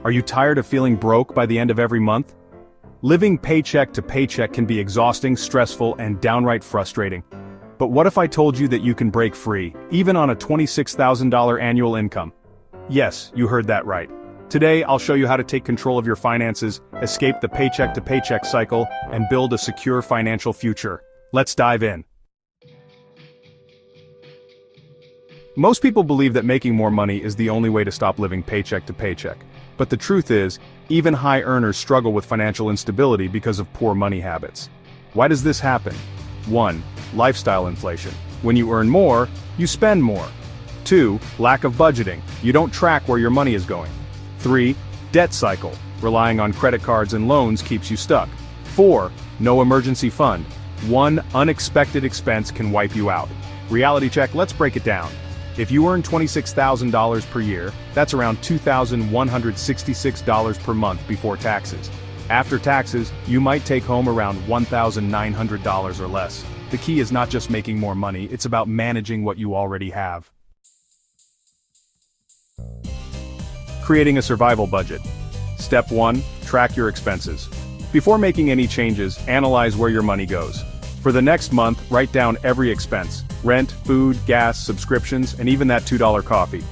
Are you tired of feeling broke by the end of every month? Living paycheck to paycheck can be exhausting, stressful, and downright frustrating. But what if I told you that you can break free, even on a $26,000 annual income? Yes, you heard that right. Today, I'll show you how to take control of your finances, escape the paycheck to paycheck cycle, and build a secure financial future. Let's dive in. Most people believe that making more money is the only way to stop living paycheck to paycheck. But the truth is, even high earners struggle with financial instability because of poor money habits. Why does this happen? 1. Lifestyle inflation. When you earn more, you spend more. 2. Lack of budgeting. You don't track where your money is going. 3. Debt cycle. Relying on credit cards and loans keeps you stuck. 4. No emergency fund. One unexpected expense can wipe you out. Reality check, let's break it down. If you earn $26,000 per year, that's around $2,166 per month before taxes. After taxes, you might take home around $1,900 or less. The key is not just making more money, it's about managing what you already have. Creating a survival budget. Step 1. Track your expenses. Before making any changes, analyze where your money goes. For the next month, write down every expense: rent, food, gas, subscriptions, and even that $2 coffee.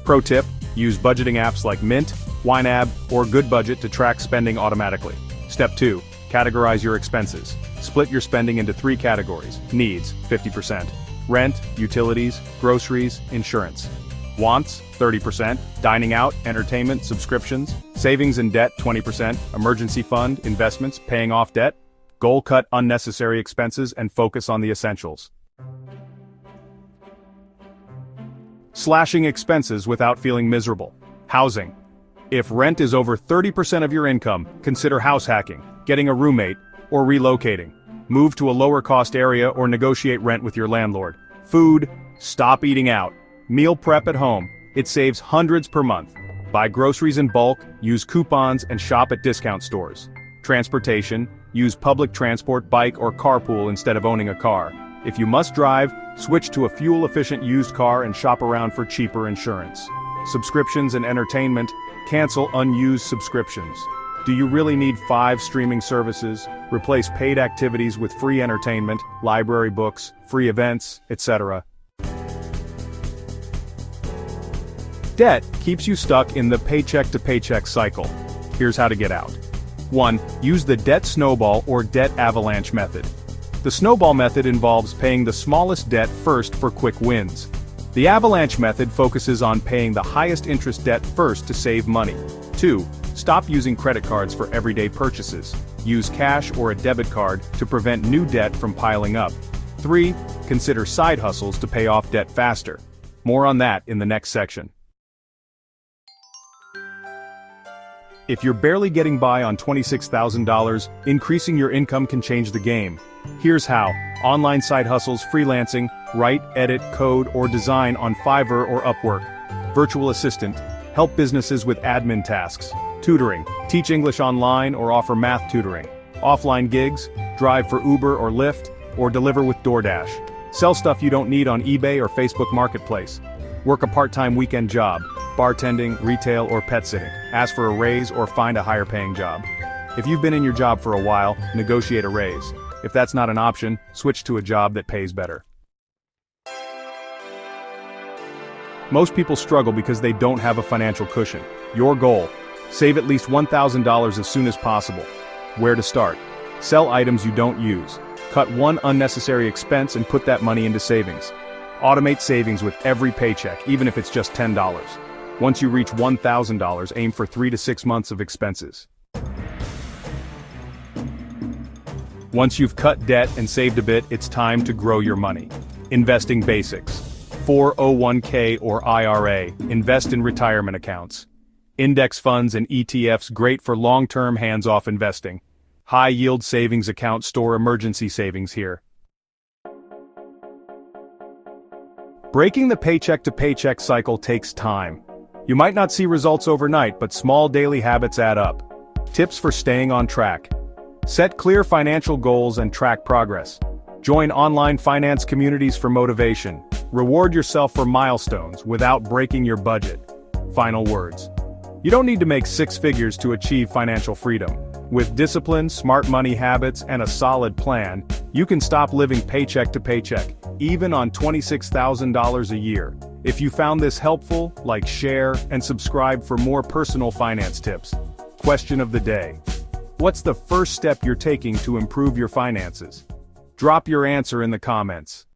Pro tip, use budgeting apps like Mint, YNAB, or GoodBudget to track spending automatically. Step 2. Categorize your expenses. Split your spending into 3 categories. Needs, 50%. Rent, utilities, groceries, insurance. Wants, 30%. Dining out, entertainment, subscriptions. Savings and debt, 20%. Emergency fund, investments, paying off debt. Goal: cut unnecessary expenses and focus on the essentials. Slashing expenses without feeling miserable. Housing. If rent is over 30% of your income, consider house hacking, getting a roommate, or relocating. Move to a lower-cost area or negotiate rent with your landlord. Food. Stop eating out. Meal prep at home. It saves hundreds per month. Buy groceries in bulk, use coupons, and shop at discount stores. Transportation. Use public transport, bike, or carpool instead of owning a car. If you must drive, switch to a fuel-efficient used car and shop around for cheaper insurance. Subscriptions and entertainment. Cancel unused subscriptions. Do you really need 5 streaming services? Replace paid activities with free entertainment, library books, free events, etc. Debt keeps you stuck in the paycheck to paycheck cycle. Here's how to get out. 1. Use the debt snowball or debt avalanche method. The snowball method involves paying the smallest debt first for quick wins. The avalanche method focuses on paying the highest interest debt first to save money. 2. Stop using credit cards for everyday purchases. Use cash or a debit card to prevent new debt from piling up. 3. Consider side hustles to pay off debt faster. More on that in the next section. If you're barely getting by on $26,000, increasing your income can change the game. Here's how. Online side hustles, freelancing, write, edit, code, or design on Fiverr or Upwork. Virtual assistant, help businesses with admin tasks. Tutoring, teach English online or offer math tutoring. Offline gigs, drive for Uber or Lyft, or deliver with DoorDash. Sell stuff you don't need on eBay or Facebook Marketplace. Work a part-time weekend job, bartending, retail, or pet sitting. Ask for a raise or find a higher-paying job. If you've been in your job for a while, negotiate a raise. If that's not an option, switch to a job that pays better. Most people struggle because they don't have a financial cushion. Your goal: save at least $1,000 as soon as possible. Where to start? Sell items you don't use. Cut one unnecessary expense and put that money into savings. Automate savings with every paycheck, even if it's just $10. Once you reach $1,000, aim for 3 to 6 months of expenses. Once you've cut debt and saved a bit, it's time to grow your money. Investing basics. 401k or IRA, invest in retirement accounts. Index funds and ETFs, great for long-term hands-off investing. High-yield savings account, store emergency savings here. Breaking the paycheck-to-paycheck cycle takes time. You might not see results overnight, but small daily habits add up. Tips for staying on track. Set clear financial goals and track progress. Join online finance communities for motivation. Reward yourself for milestones without breaking your budget. Final words. You don't need to make six figures to achieve financial freedom. With discipline, smart money habits, and a solid plan, you can stop living paycheck to paycheck, even on $26,000 a year. If you found this helpful, like, share, and subscribe for more personal finance tips. Question of the day. What's the first step you're taking to improve your finances? Drop your answer in the comments.